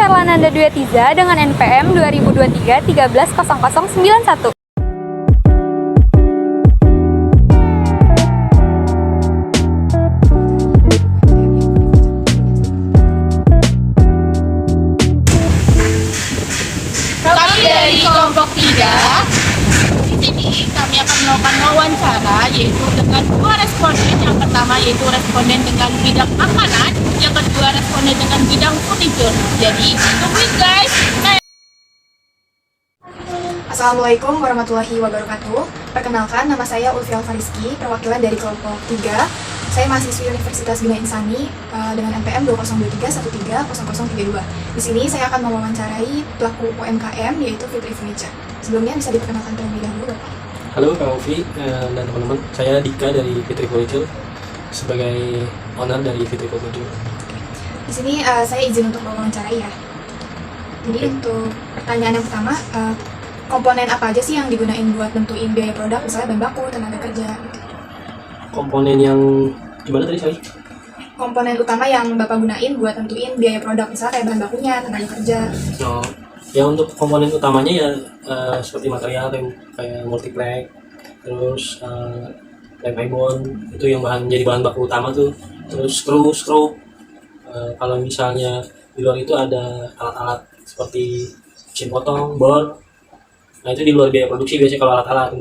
Ferlananda Dwiatiza dengan NPM 2023 130091. Kami dari kelompok 3. Di sini kami akan melakukan wawancara yaitu dengan dua responden. Yang pertama yaitu responden dengan bidang makanan, yang kedua responden dengan bidang furniture. Jadi tungguin guys. Assalamualaikum warahmatullahi wabarakatuh. Perkenalkan, nama saya Ulfi Alfariski, perwakilan dari kelompok 3. Saya mahasiswi Universitas Bina Insani dengan NPM 2023130032. Di sini saya akan mewawancarai pelaku UMKM yaitu Fitri Furniture. Sebelumnya bisa diperkenalkan terlebih dahulu, Bapak. Halo Kak Ulfi dan teman-teman, saya Dika dari Fitri Furniture sebagai owner dari Fitri Furniture. Di sini saya izin untuk mewawancarai ya. Jadi untuk pertanyaan yang pertama, komponen apa aja sih yang digunain buat nentuin biaya produk, misalnya bahan baku, tenaga kerja gitu. Komponen yang gimana tadi sorry? Komponen utama yang Bapak gunain buat nentuin biaya produk, misalnya kayak bahan bakunya, tenaga kerja. Oh, ya untuk komponen utamanya ya seperti material kayak multiplex, terus lem ibon itu yang jadi bahan baku utama tuh, terus screw. Kalau misalnya di luar itu ada alat-alat seperti mesin potong, bor. Nah itu di luar biaya produksi biasanya kalau alat-alat.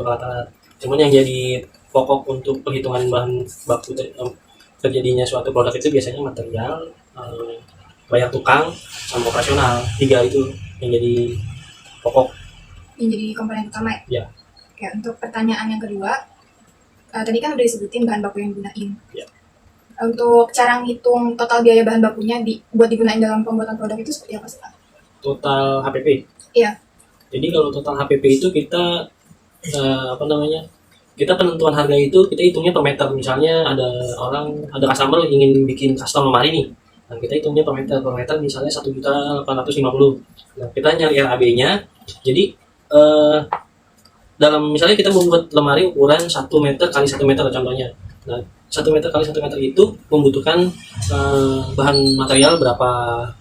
Cuman yang jadi pokok untuk perhitungan bahan baku terjadinya suatu produk itu biasanya material, bayar tukang, sama operasional. 3 itu yang jadi pokok. Yang jadi komponen utama ya? Ya. Oke, untuk pertanyaan yang kedua, tadi kan udah disebutin bahan baku yang digunain. Ya. Untuk cara ngitung total biaya bahan bakunya buat digunain dalam pembuatan produk itu seperti apa sih, Pak? Total HPP. Iya. Jadi kalau total HPP itu kita kita penentuan harga itu kita hitungnya per meter. Misalnya ada customer ingin bikin custom lemari nih. Nah, kita hitungnya per meter misalnya 1.850.000. Nah, kita nyari RAB-nya. Jadi dalam misalnya kita membuat lemari ukuran 1 meter kali 1 meter contohnya. Nah, 1 meter kali 1 meter itu membutuhkan bahan material berapa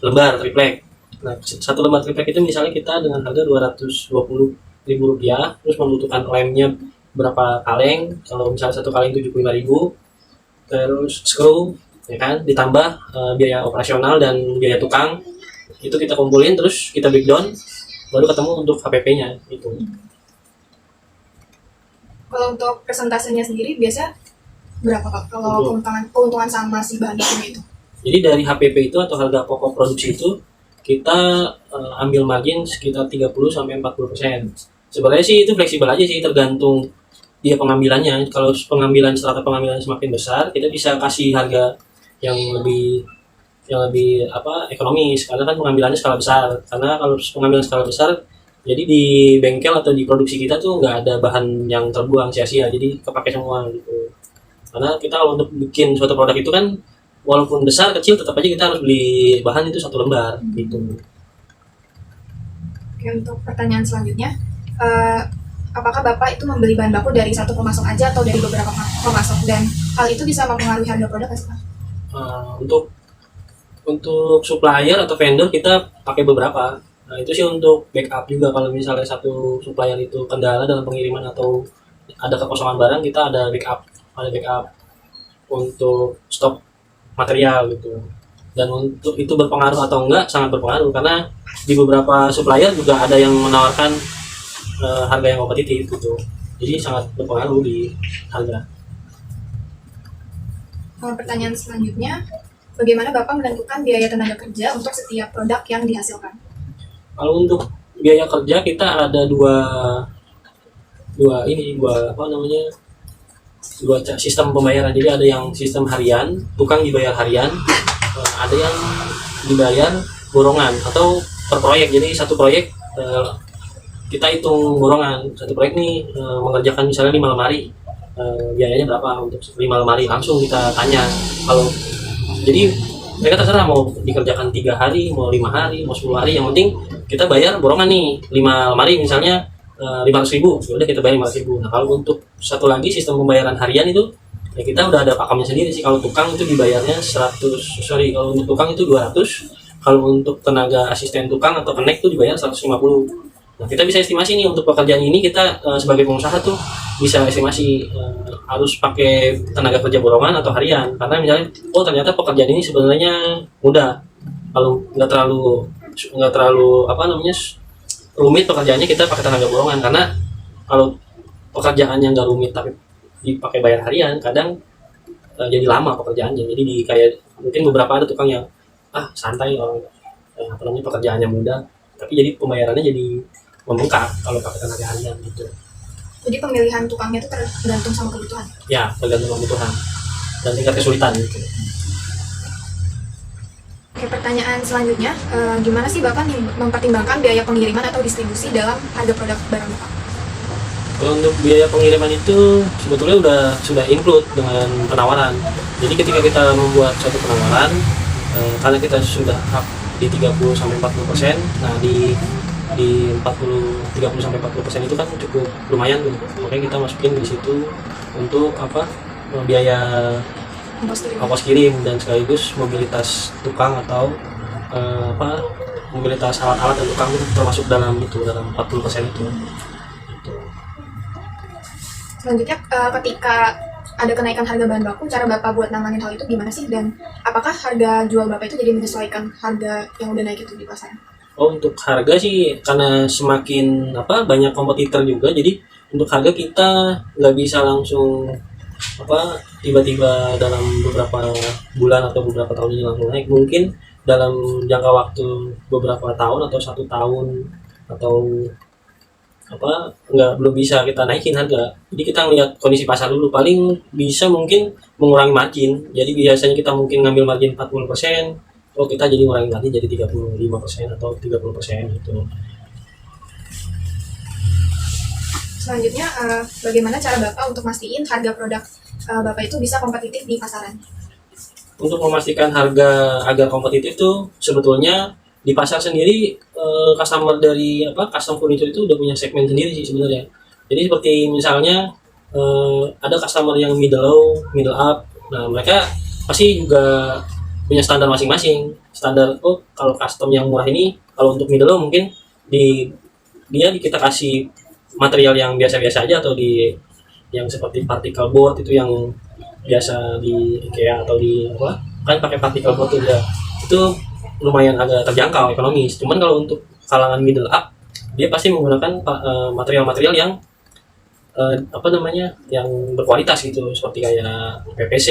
lembar triplek. Nah, 1 lembar triplek itu misalnya kita dengan harga Rp220.000, terus membutuhkan lemnya berapa kaleng. Kalau misalnya 1 kaleng 75.000, terus screw ya kan, ditambah biaya operasional dan biaya tukang, itu kita kumpulin terus kita breakdown, baru ketemu untuk HPP-nya itu. Kalau untuk persentasenya sendiri biasa berapa, Pak? Kalau keuntungan sama si bahan bakunya itu? Jadi dari HPP itu atau harga pokok produksi itu kita ambil margin sekitar 30-40%. Sebenarnya sih itu fleksibel aja sih, tergantung dia pengambilannya. Kalau strata pengambilan semakin besar, kita bisa kasih harga yang lebih ekonomis, karena kan pengambilannya skala besar. Karena kalau pengambilan skala besar, jadi di bengkel atau di produksi kita tuh nggak ada bahan yang terbuang sia-sia, jadi kepake semua gitu. Karena kita kalau untuk bikin suatu produk itu kan walaupun besar kecil tetap aja kita harus beli bahan itu 1 lembar gitu. Oke, untuk pertanyaan selanjutnya, apakah Bapak itu membeli bahan baku dari satu pemasok aja atau dari beberapa pemasok, dan hal itu bisa mempengaruhi harga produk nggak sih, Pak? Untuk supplier atau vendor kita pakai beberapa. Nah itu sih untuk backup juga, kalau misalnya satu supplier itu kendala dalam pengiriman atau ada kekosongan barang, kita ada backup untuk stok material gitu. Dan untuk itu berpengaruh atau enggak, sangat berpengaruh, karena di beberapa supplier juga ada yang menawarkan harga yang kompetitif gitu. Jadi sangat berpengaruh di harga. Pertanyaan selanjutnya, bagaimana Bapak menentukan biaya tenaga kerja untuk setiap produk yang dihasilkan? Kalau untuk biaya kerja kita ada dua sistem pembayaran. Jadi ada yang sistem harian, tukang dibayar harian, ada yang dibayar borongan atau per proyek. Jadi satu proyek kita hitung borongan. Satu proyek nih mengerjakan misalnya 5 lemari, biayanya berapa untuk 5 lemari, langsung kita tanya. Kalau jadi mereka terserah mau dikerjakan 3 hari, mau 5 hari, mau 10 hari, yang penting kita bayar borongan nih 5 lemari misalnya 500.000, udah kita bayar 500.000. Nah kalau untuk satu lagi sistem pembayaran harian itu ya kita udah ada pakemnya sendiri sih. Kalau tukang itu dibayarnya kalau untuk tukang itu 200, Kalau untuk tenaga asisten tukang atau kenek tuh dibayar 150. Nah, kita bisa estimasi nih untuk pekerjaan ini kita sebagai pengusaha tuh bisa estimasi harus pakai tenaga kerja borongan atau harian. Karena misalnya, oh ternyata pekerjaan ini sebenarnya mudah. Kalau nggak terlalu apa namanya rumit pekerjaannya, kita pakai tenaga borongan. Karena kalau pekerjaan yang nggak rumit tapi dipakai bayar harian, kadang jadi lama pekerjaannya. Jadi kayak mungkin beberapa ada tukang yang santai orang apa namanya pekerjaannya mudah, tapi jadi pembayarannya jadi membengkak kalau pakai tenaga harian gitu. Jadi pemilihan tukangnya itu tergantung sama kebutuhan. Ya, tergantung kebutuhan dan tingkat kesulitan gitu. Oke, pertanyaan selanjutnya, gimana sih Bapak mempertimbangkan biaya pengiriman atau distribusi dalam harga produk barang Bapak? Kalau untuk biaya pengiriman itu sebetulnya sudah include dengan penawaran. Jadi ketika kita membuat suatu penawaran, karena kita sudah up di 30-40%, nah di 30-40% itu kan cukup lumayan tuh. Makanya kita masukin di situ untuk biaya ongkos kirim dan sekaligus mobilitas tukang atau mobilitas alat-alat dan tukang itu termasuk dalam 40% itu. Gitu. Selanjutnya, ketika ada kenaikan harga bahan baku, cara Bapak buat nanganin hal itu gimana sih? Dan apakah harga jual Bapak itu jadi menyesuaikan harga yang udah naik itu di pasaran? Oh, untuk harga sih karena semakin banyak kompetitor juga, jadi untuk harga kita nggak bisa langsung tiba-tiba dalam beberapa bulan atau beberapa tahun ini langsung naik. Mungkin dalam jangka waktu beberapa tahun atau 1 tahun atau belum bisa kita naikin harga. Jadi kita lihat kondisi pasar dulu, paling bisa mungkin mengurangi margin. Jadi biasanya kita mungkin ngambil margin 40%, kita jadi ngurangi margin jadi 35% atau 30% gitu. Selanjutnya, bagaimana cara Bapak untuk mastiin harga produk Bapak itu bisa kompetitif di pasaran? Untuk memastikan harga agar kompetitif tuh sebetulnya di pasar sendiri customer dari custom furniture itu udah punya segmen sendiri sih sebenarnya. Jadi seperti misalnya ada customer yang middle low, middle up. Nah, mereka pasti juga punya standar masing-masing. Standar kalau custom yang murah ini, kalau untuk middle low mungkin kita kasih material yang biasa-biasa aja, atau yang seperti particle board itu yang biasa di IKEA atau kan pakai particle board tuh ya. Itu lumayan agak terjangkau ekonomis. Cuman kalau untuk kalangan middle up, dia pasti menggunakan material-material yang yang berkualitas gitu, seperti kayak PVC,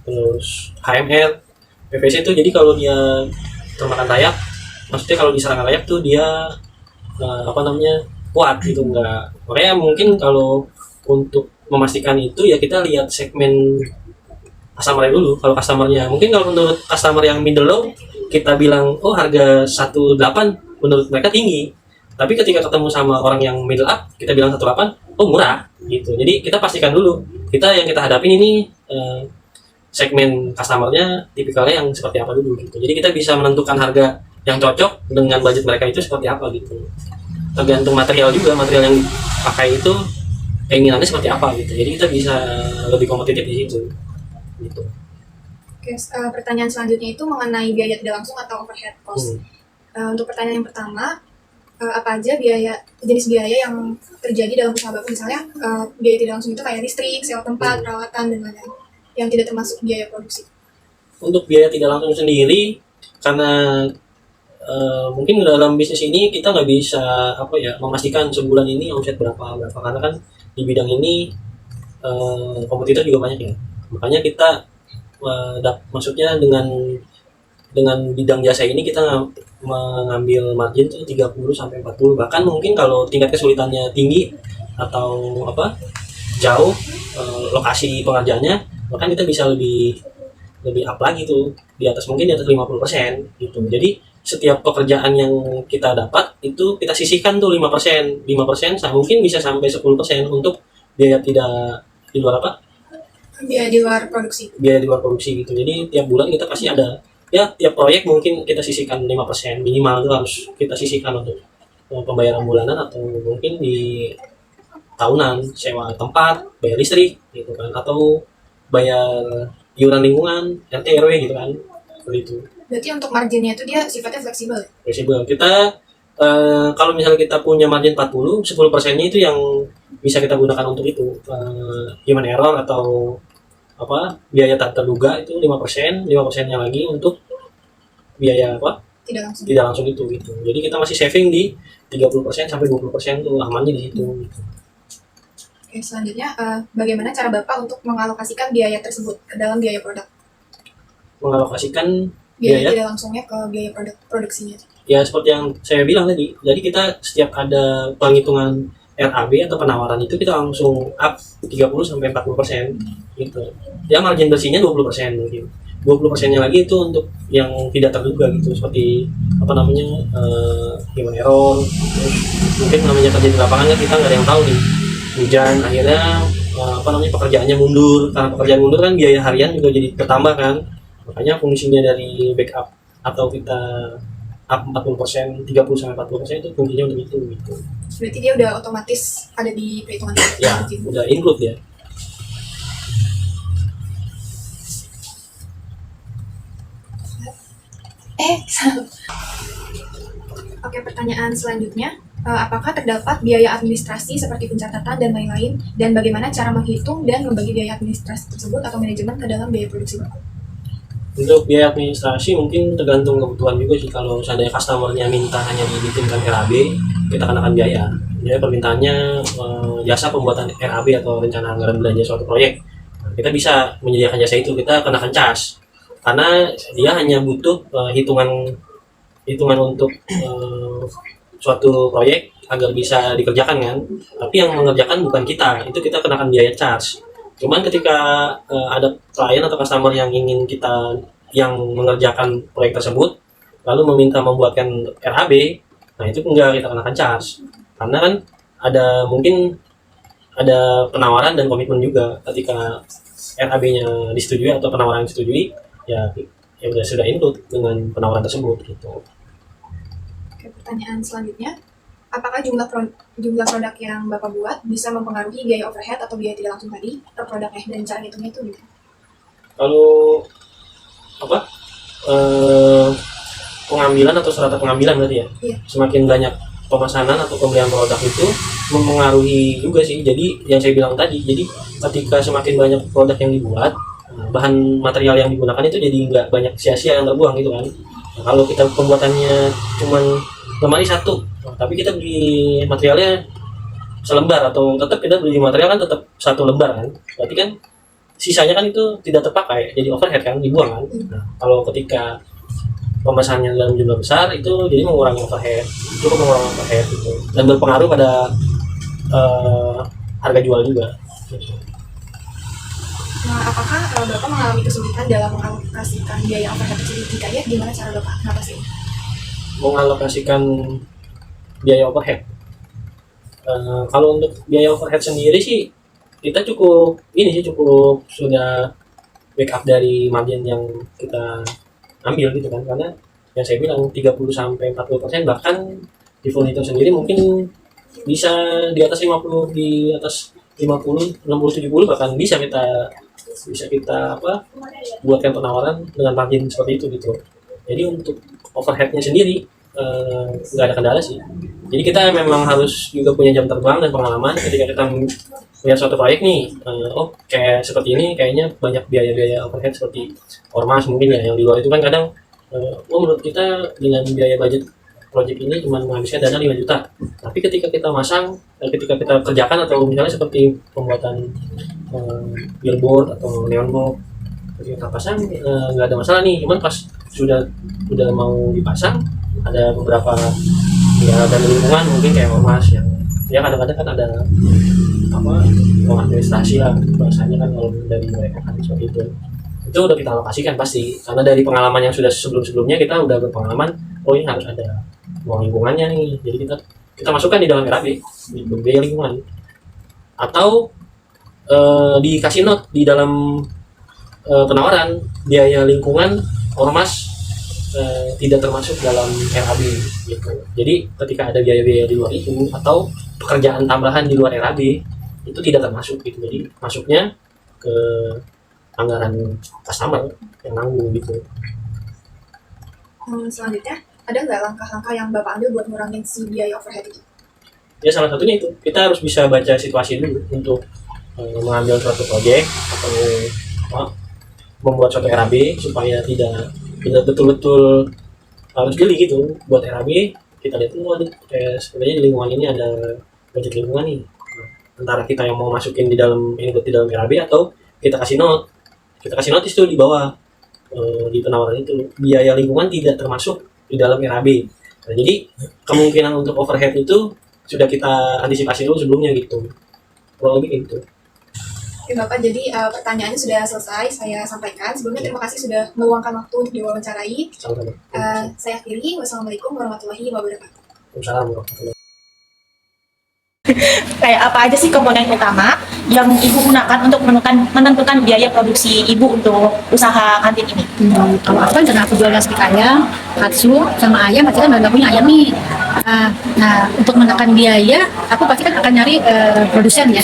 terus HMR. PVC itu jadi kalau dia termakan rayap, maksudnya kalau diserang rayap tuh dia kuat gitu, enggak. Makanya mungkin kalau untuk memastikan itu ya kita lihat segmen customer dulu. Kalau customernya, mungkin kalau menurut customer yang middle low kita bilang harga 18 menurut mereka tinggi, tapi ketika ketemu sama orang yang middle up kita bilang 18 murah gitu. Jadi kita pastikan dulu yang kita hadapin ini segmen customernya tipikalnya yang seperti apa dulu gitu. Jadi kita bisa menentukan harga yang cocok dengan budget mereka itu seperti apa gitu. Tergantung material juga, material yang dipakai itu keinginannya seperti apa gitu. Jadi kita bisa lebih kompetitif di situ gitu. Oke, pertanyaan selanjutnya itu mengenai biaya tidak langsung atau overhead cost. Untuk pertanyaan yang pertama, apa aja jenis biaya yang terjadi dalam usaha Bapak? Misalnya biaya tidak langsung itu kayak listrik, sewa tempat, perawatan, dan lain-lain, yang tidak termasuk biaya produksi. Untuk biaya tidak langsung sendiri, karena mungkin dalam bisnis ini kita nggak bisa memastikan sebulan ini omset berapa, karena kan di bidang ini kompetitor juga banyak ya. Makanya kita maksudnya dengan bidang jasa ini kita mengambil margin tuh 30-40, bahkan mungkin kalau tingkat kesulitannya tinggi atau jauh lokasi pengerjaannya, bahkan kita bisa lebih up lagi tuh di atas 50% gitu. Jadi setiap pekerjaan yang kita dapat itu kita sisihkan tuh 5%, mungkin bisa sampai 10% untuk biaya tidak di luar biaya di luar produksi gitu. Jadi tiap bulan kita pasti ada, tiap proyek mungkin kita sisihkan 5% minimal, itu harus kita sisihkan untuk pembayaran bulanan atau mungkin di tahunan, sewa tempat, bayar listrik gitu kan, atau bayar iuran lingkungan, RT RW gitu kan, seperti itu. Berarti untuk marginnya itu dia sifatnya fleksibel. Fleksibel. Kita kalau misalnya kita punya margin 40, 10%-nya itu yang bisa kita gunakan untuk itu. Human error atau apa biaya tak terduga itu 5%, 5%-nya lagi untuk biaya apa? Tidak langsung itu gitu. Jadi kita masih saving di 30% sampai 20% tuh amannya di situ gitu. Oke, selanjutnya bagaimana cara Bapak untuk mengalokasikan biaya tersebut ke dalam biaya produk? Mengalokasikan Biaya biaya tidak langsungnya ke biaya produksinya. ya seperti yang saya bilang tadi. Jadi kita setiap ada penghitungan RAB atau penawaran itu kita langsung up 30 sampai 40% gitu. Ya margin bersihnya 20% mungkin. 20%-nya lagi itu untuk yang tidak terduga gitu, seperti apa namanya human error, terus mungkin namanya kerja di lapangan kan kita nggak ada yang tahu nih, hujan akhirnya apa namanya pekerjaannya mundur. Karena pekerjaan mundur kan biaya harian juga jadi bertambah kan, makanya fungsinya dari backup atau kita up 40%, 30 sampai 40% itu fungsinya untuk itu gitu. Berarti dia udah otomatis ada di perhitungan Ya, udah include ya. Oke, pertanyaan selanjutnya. Apakah terdapat biaya administrasi seperti pencatatan dan lain-lain? Dan bagaimana cara menghitung dan membagi biaya administrasi tersebut atau manajemen ke dalam biaya produksi Bapak? Untuk biaya administrasi mungkin tergantung kebutuhan juga sih. Kalau seandainya customer-nya minta hanya dibikinkan RAB, kita kenakan biaya. Jadi permintaannya jasa pembuatan RAB atau rencana anggaran belanja suatu proyek. Nah, kita bisa menyediakan jasa itu, kita kenakan cas. Karena dia hanya butuh hitungan untuk suatu proyek agar bisa dikerjakan kan. Tapi yang mengerjakan bukan kita, itu kita kenakan biaya charge. Cuman ketika ada klien atau customer yang ingin kita yang mengerjakan proyek tersebut lalu meminta membuatkan RAB, nah itu enggak kita kenakan charge. Karena kan mungkin ada penawaran dan komitmen juga ketika RAB-nya disetujui atau penawaran disetujui, ya sudah include dengan penawaran tersebut gitu. Oke, pertanyaan selanjutnya. Apakah jumlah produk yang Bapak buat bisa mempengaruhi biaya overhead atau biaya tidak langsung tadi per produknya, dan cara hitungnya itu gimana? Kalau apa pengambilan atau serata pengambilan berarti ya? Iya. Semakin banyak pemesanan atau pembelian produk itu mempengaruhi juga sih. Jadi yang saya bilang tadi, jadi ketika semakin banyak produk yang dibuat, bahan material yang digunakan itu jadi nggak banyak sia-sia yang terbuang gitu kan. Nah, kalau kita pembuatannya cuman lemari satu, tapi kita beli materialnya selembar, atau tetap kita beli material kan tetap satu lembar kan, berarti kan sisanya kan itu tidak terpakai, jadi overhead kan, dibuang kan. Nah, kalau ketika pemesanannya dalam jumlah besar itu jadi mengurangi overhead, cukup mengurangi overhead gitu, dan berpengaruh pada harga jual juga gitu. Nah, apakah Bapak mengalami kesulitan dalam mengalokasikan biaya overhead tersebut? Jika iya, gimana cara Bapak mengatasi? Mengalokasikan biaya overhead. Kalau untuk biaya overhead sendiri sih kita cukup sudah backup dari margin yang kita ambil gitu kan, karena yang saya bilang 30 sampai 40%, bahkan di furnitur sendiri mungkin bisa di atas 50, di atas 50, 60, 70 bahkan bisa kita buatkan penawaran dengan margin seperti itu gitu. Jadi untuk overheadnya sendiri nggak ada kendala sih. Jadi kita memang harus juga punya jam terbang dan pengalaman ketika kita melihat suatu proyek nih, kayak seperti ini kayaknya banyak biaya-biaya overhead seperti ormas mungkin ya, yang di luar itu kan kadang menurut kita dengan biaya budget project ini cuma menghabiskan dana 5 juta, tapi ketika kita ketika kita kerjakan, atau misalnya seperti pembuatan billboard atau neon box, ketika kita pasang nggak ada masalah nih, cuman pas sudah mau dipasang ada beberapa ya dari lingkungan mungkin kayak ormas yang ya kadang-kadang kan ada uang administrasi lah bahasanya kan, kalau dari mereka kan seperti itu udah kita alokasikan pasti, karena dari pengalaman yang sudah sebelumnya kita udah berpengalaman, ini harus ada uang lingkungannya nih, jadi kita masukkan di dalam RAB gitu, biaya lingkungan, atau dikasih note di dalam penawaran biaya lingkungan ormas tidak termasuk dalam RAB gitu. Jadi ketika ada biaya-biaya di luar itu atau pekerjaan tambahan di luar RAB itu tidak termasuk gitu. Jadi masuknya ke anggaran customer yang nanggung gitu. Selanjutnya, ada nggak langkah-langkah yang Bapak ambil buat ngurangin si biaya overhead itu? Ya salah satunya itu kita harus bisa baca situasi dulu untuk mengambil suatu proyek atau apa, membuat suatu RAB supaya tidak betul-betul harus geli gitu buat RAB. Kita lihat dulu kayak sebenarnya di lingkungan ini ada budget lingkungan nih. Nah, antara kita yang mau masukin di dalam input di dalam RAB atau kita kasih notis tuh di bawah di penawaran itu biaya lingkungan tidak termasuk di dalam RAB. Nah, jadi kemungkinan untuk overhead itu sudah kita antisipasi dulu sebelumnya gitu. Kurang lebih gitu. Oke Bapak, jadi pertanyaannya sudah selesai saya sampaikan. Sebelumnya terima kasih sudah meluangkan waktu untuk diwawancarai. Sama-sama. Saya akhiri. Wassalamualaikum warahmatullahi wabarakatuh. Waalaikumsalam warahmatullahi. Kayak apa aja sih komponen utama yang ibu gunakan untuk menentukan biaya produksi ibu untuk usaha kantin ini? Kalau aku kan karena aku jual nasi ayam, katsu, sama ayam, pasti kan nggak punya ayam nih. Nah, untuk menekan biaya, aku pasti kan akan nyari produsen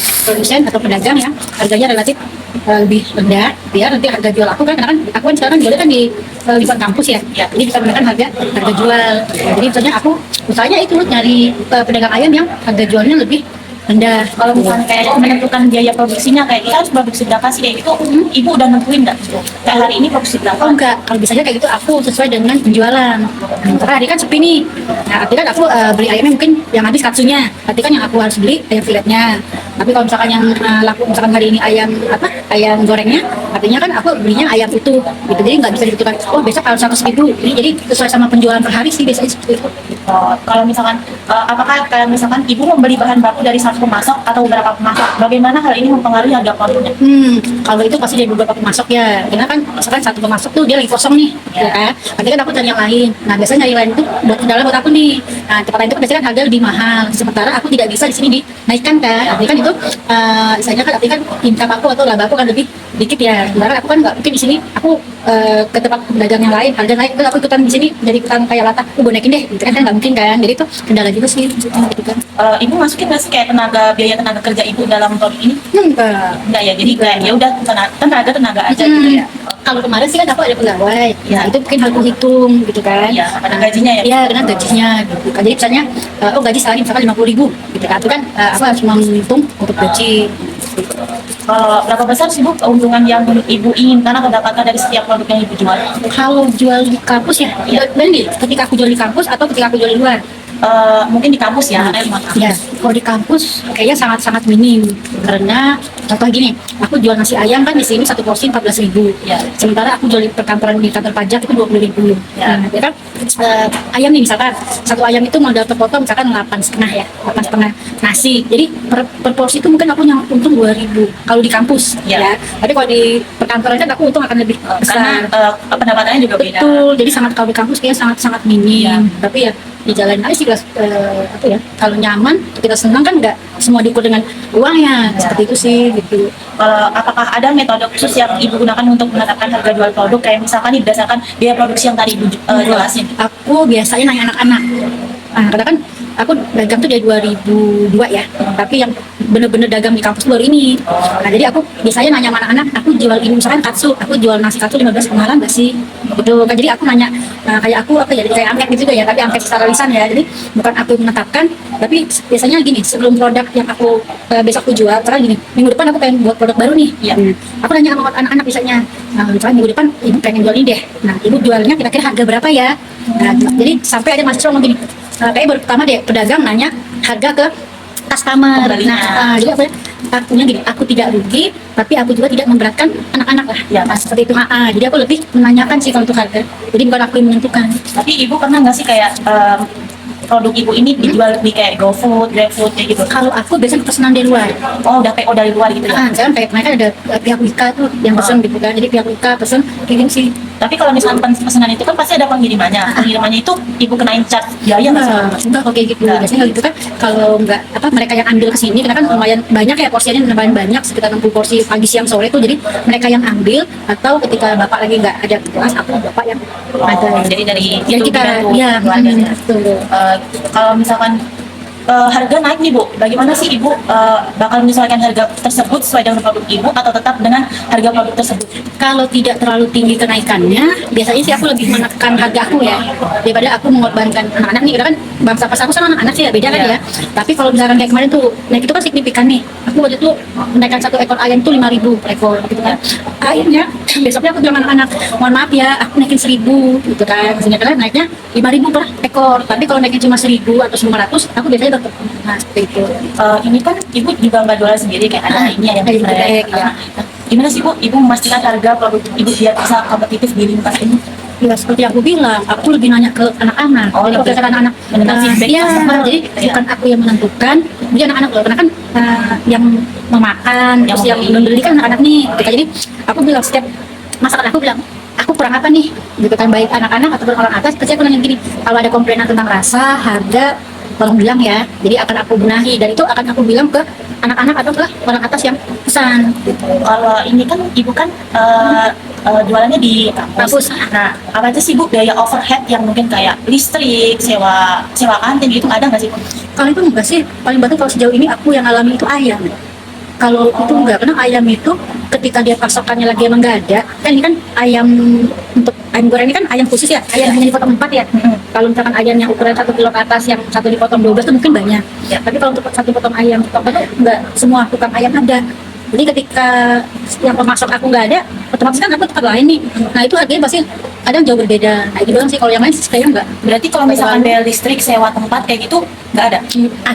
atau pedagang yang harganya relatif lebih rendah, biar nanti harga jual aku kan, karena kan aku kan sekarang jualnya kan di lingkungan kampus ya, jadi bisa menekan harga jual. Jadi misalnya aku usahanya itu nyari pedagang ayam yang harga jualnya lebih rendah. Kalau misalnya kayak menentukan biaya produksinya, kayak kita harus produksi berapa sih, kayak gitu ibu udah nentuin nggak? Kayak hari ini produksi berapa? Oh enggak, kalau biasanya kayak gitu aku sesuai dengan penjualan. Karena hari kan sepi nih. Nah, artinya kan aku beli ayamnya mungkin yang habis katsunya. Berarti kan yang aku harus beli ayam filetnya. Tapi kalau misalkan yang laku misalkan hari ini ayam gorengnya, artinya kan aku belinya ayam utuh gitu. Jadi nggak bisa ditentukan, oh besok harus 100.000. Jadi sesuai sama penjualan per hari sih biasanya seperti itu. Kalau misalkan apakah kayak misalkan ibu membeli bahan baku dari satu pemasok atau beberapa pemasok, bagaimana hal ini mempengaruhi harga produknya? Kalau itu pasti dari beberapa pemasok ya. Karena kan misalkan satu pemasok tuh dia lagi kosong nih, ya kan. Nanti kan aku cari yang lain. Nah, biasanya nyari lain itu buat kendala buat aku nih. Nah, tempat lain itu biasanya kan harga lebih mahal. Sementara aku tidak bisa di sini dinaikkan kan. Artinya kan itu misalnya kan artinya kan income aku atau laba aku kan lebih dikit ya. Sementara aku kan nggak mungkin di sini aku ke tempat pedagang yang lain, harga naik, terus aku ikutan di sini jadi ikutan kayak latah, aku bonekin deh, gitu kan nggak mungkin kan. Jadi itu kendala juga sih, gitu kan. Ibu masukin nggak sih kayak biaya tenaga kerja ibu dalam produk ini? Enggak ya, jadi kayak ya udah tenaga aja gitu ya. Kalau kemarin sih kan aku ada pegawai, Ya. itu mungkin harus aku hitung gitu kan. Iya, ada gajinya ya? Iya, dengan gajinya gitu kan. Jadi misalnya, gaji sehari misalkan 50.000 gitu kan. Itu kan aku harus menghitung untuk gaji. Kalau berapa besar sih Bu keuntungan yang ibu inginkan atau dapatkan dari setiap produk yang ibu jual? Kalau jual di kampus ya, benar ketika aku jual di kampus atau ketika aku jual di luar? Mungkin di kampus ya, Ya, kalau di kampus kayaknya sangat-sangat minim. Karena contoh gini, aku jual nasi ayam kan di sini satu porsi 14.000. Ya. Sementara aku jual di perkantoran di kantor pajak itu 20.000. Ya. Nah, ya kan ayam nih misalkan satu ayam itu modal terpotong misalkan 8,5 ya, 8,5 nasi. Jadi per porsi itu mungkin aku yang untung 2.000 kalau di kampus Ya. ya. Tapi kalau di perkantoran kan aku untung akan lebih karena besar. pendapatannya juga beda. Betul, jadi kalau di kampus kayaknya sangat-sangat minim. Ya. Tapi ya dijalanin aja sih apa ya, kalau nyaman kita senang kan nggak semua diukur dengan uangnya, seperti itu sih gitu. Kalau apakah ada metode khusus yang ibu gunakan untuk menetapkan harga jual produk, kayak misalkan berdasarkan biaya produksi yang tadi ibu jelasin? Aku biasanya nanya anak-anak. Nah, karena kan aku dagang tuh dari 2002 ya, tapi yang bener-bener dagang di kampus baru ini. Nah, jadi aku biasanya nanya sama anak-anak, aku jual ini misalkan katsu, aku jual nasi katsu 15 kemarin nggak sih? Gitu kan. Jadi aku nanya, kayak aku apa ya, kayak angket gitu juga ya, tapi angket secara lisan ya. Jadi bukan aku menetapkan, tapi biasanya gini, sebelum produk yang aku besok aku jual, karena gini, minggu depan aku pengen buat produk baru nih. Iya. Aku nanya sama anak-anak biasanya, misalnya minggu depan ibu pengen jual ini deh. Nah, ibu jualnya kira-kira harga berapa ya? Nah, jadi sampai ada mahasiswa ngomong gini, kayak baru pertama deh pedagang nanya harga ke customer. Pembelinya. Nah, jadi akunya gini, aku tidak rugi, tapi aku juga tidak memberatkan anak-anak lah. Ya. Nah, seperti itu. Jadi aku lebih menanyakan sih kalau untuk harga. Jadi bukan aku yang menentukan. Tapi ibu pernah nggak sih kayak produk ibu ini dijual di kayak GoFood, GrabFood kayak gitu? Kalau aku biasanya pesanan dari luar. Oh, udah PO dari luar gitu ya? Misalkan kayak mereka ada pihak Wika tuh yang pesen gitu kan. Jadi pihak Wika pesen kirim sih. Tapi kalau misalkan pesanan itu kan pasti ada pengirimannya. Pengirimannya itu ibu kenain charge biaya nggak sih? Enggak kok kayak gitu. Enggak. Biasanya gitu kan kalau enggak mereka yang ambil ke sini karena kan lumayan banyak ya porsinya, lumayan banyak sekitar 60 porsi pagi siang sore tuh. Jadi mereka yang ambil, atau ketika bapak lagi nggak ada kelas, aku bapak yang ada. Jadi dari Ya itu kita dibantu ya keluarganya. betul. Kalau misalkan harga naik nih Bu, bagaimana sih Ibu bakal menyesuaikan harga tersebut sesuai dengan produk Ibu atau tetap dengan harga produk tersebut? Kalau tidak terlalu tinggi kenaikannya, biasanya sih aku lebih menekan harga aku ya, daripada aku mengorbankan anak-anak nih. Karena kan bangsa pas aku sama anak-anak sih ya beda kan Iya. ya. Tapi kalau misalkan kayak kemarin tuh, naik itu kan signifikan nih. Aku waktu itu menaikkan satu ekor ayam tuh 5.000 per ekor gitu kan. Akhirnya besoknya aku bilang anak-anak, mohon maaf ya, aku naikin 1.000 gitu kan. Sehingga kalian naiknya 5.000 per ekor. Tapi kalau naikin cuma 1.000 atau 900, aku biasanya tetap nah seperti itu. Ini kan Ibu juga nggak jualan sendiri kayak ada ini yang Ayam geprek. geprek, ya. Gimana sih Bu, Ibu memastikan harga produk Ibu biar bisa kompetitif di lingkungan ini? Ya seperti aku bilang, aku lebih nanya ke anak-anak. Oh, Jadi kalau lebih ke anak-anak, mendengar feedback ya, customer jadi gitu ya. bukan aku yang menentukan, jadi anak-anak loh. Karena kan yang memakan, Yang terus yang membeli. membeli kan anak-anak nih. Gitu. Jadi aku bilang setiap masakan aku bilang, aku kurang apa nih? Gitu kan, baik anak-anak ataupun orang atas. Pasti aku nanya gini, kalau ada komplainan tentang rasa, harga, tolong bilang ya. Jadi akan aku benahi dan itu akan aku bilang ke anak-anak atau ke orang atas yang pesan. Gitu. Kalau ini kan Ibu kan jualannya di kampus. Kampus. Nah, apa aja sih Bu biaya overhead yang mungkin kayak listrik, sewa kantin gitu ada nggak sih Bu? Kalau itu enggak sih, paling bantu kalau sejauh ini aku yang alami itu ayam. Kalau itu enggak, karena ayam itu ketika dia pasokannya lagi emang enggak ada, kan ini kan ayam untuk ayam goreng ini kan ayam khusus ya, ayam hanya dipotong 4 ya. Kalau misalkan ayam yang ukuran 1 kilo ke atas yang satu dipotong 12 itu mungkin banyak. Ya. Tapi kalau untuk satu potong ayam itu enggak semua tukang ayam ada. Jadi ketika yang pemasok aku nggak ada, otomatis kan aku tempat lain nih. Nah itu harganya pasti kadang jauh berbeda. Nah itu doang sih, kalau yang lain kayaknya enggak. Berarti kalau misalkan biaya listrik, sewa tempat kayak gitu nggak ada?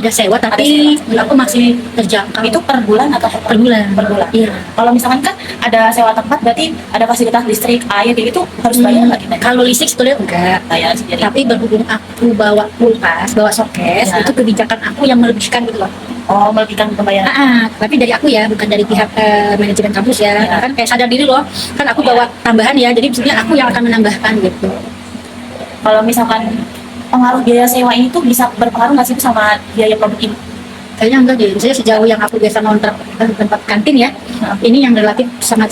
Ada sewa tapi aku masih terjangkau. Itu per bulan atau per bulan. Per bulan. Iya. Kalau misalkan kan ada sewa tempat berarti ada fasilitas listrik, air kayak gitu harus bayar nggak kita? Kalau listrik sebetulnya enggak. Bayar sendiri. Tapi berhubung aku bawa kulkas, bawa showcase, Ya. itu kebijakan aku yang melebihkan gitu loh. Oh, melebihkan pembayaran. Tapi dari aku ya, bukan dari pihak manajemen kampus ya. Ya. Kan kayak sadar diri loh. Kan aku bawa tambahan ya, jadi sebenarnya aku yang akan menambahkan gitu. Kalau misalkan pengaruh biaya sewa ini tuh bisa berpengaruh nggak sih Bu sama biaya produk ini? Kayaknya enggak deh. Misalnya sejauh yang aku biasa ngontrak tempat kantin ya, ini yang relatif sangat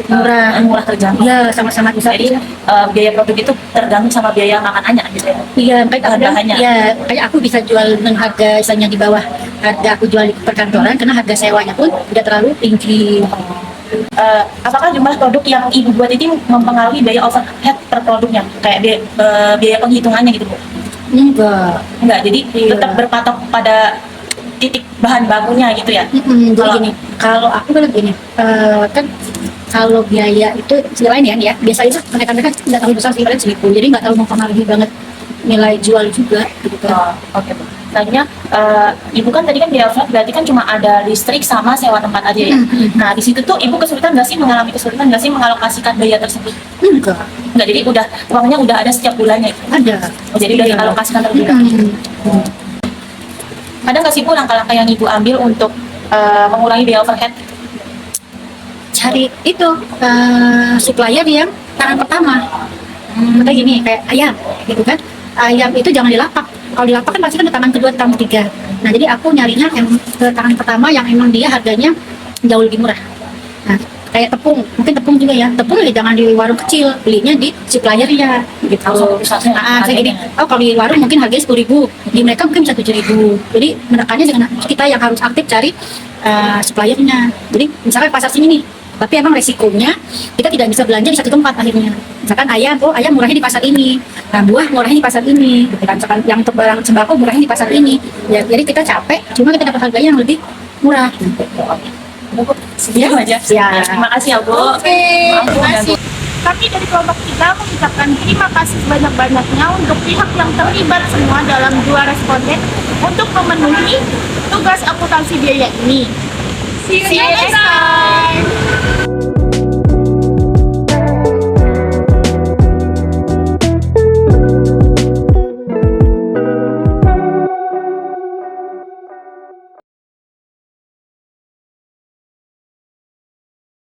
murah. Murah terjangkau. Iya, sangat-sangat bisa. Jadi biaya produk itu tergantung sama biaya makanannya gitu ya. Iya, baik aku bilang, Bahan-bahannya. ya kayak aku bisa jual dengan harga misalnya di bawah harga aku jual di perkantoran karena harga sewanya pun tidak terlalu tinggi. Apakah jumlah produk yang Ibu buat ini mempengaruhi biaya overhead per produknya? Kayak biaya penghitungannya gitu Bu? Enggak, jadi Iya. tetap berpatok pada titik bahan bakunya gitu ya? Jadi Kalau- gini, kalau aku kan gini, kan kalau biaya itu selain ya biasanya mereka nggak terlalu besar sih, paling 1.000, jadi nggak terlalu mempengaruhi banget nilai jual juga gitu. Oh, oke Bu. Selanjutnya, Ibu kan tadi kan biaya overhead berarti kan cuma ada listrik sama sewa tempat aja ya? Nah, di situ tuh Ibu kesulitan nggak sih mengalami kesulitan nggak sih mengalokasikan biaya tersebut? Enggak, Enggak, jadi uangnya udah ada setiap bulannya gitu? ada. Oh, jadi udah Iya. dialokasikan terlebih dahulu. Ada nggak sih Bu langkah-langkah yang Ibu ambil untuk mengurangi biaya overhead? Cari itu supplier yang tangan pertama. Kayak gini, kayak ayam gitu kan. Ayam itu jangan dilapak. Kalau dilapak kan pasti kan di tangan kedua, tangan ketiga. Nah jadi aku nyarinya yang ke tangan pertama yang emang dia harganya jauh lebih murah. Nah kayak tepung, mungkin tepung juga ya. Tepung ya jangan di warung kecil, belinya di suppliernya gitu. Langsung pusatnya, Kayak gini. harganya. Oh kalau di warung mungkin harganya 10.000, di mereka mungkin bisa 7.000. Jadi menekannya dengan kita yang harus aktif cari suppliernya. Jadi misalkan pasar sini nih, tapi emang resikonya kita tidak bisa belanja di satu tempat akhirnya. Misalkan ayam, oh ayam murahnya di pasar ini, nah buah murahnya di pasar ini, gitu kan. Misalkan yang untuk barang sembako murahnya di pasar ini. Ya, jadi kita capek, cuma kita dapat harganya yang lebih murah. Sekian aja. Ya. Terima kasih ya Bu. Oke, Maaf, Bu, terima kasih. ganggu. Kami dari kelompok 3 mengucapkan terima kasih sebanyak-banyaknya untuk pihak yang terlibat semua dalam 2 responden untuk memenuhi tugas akuntansi biaya ini. See you next time.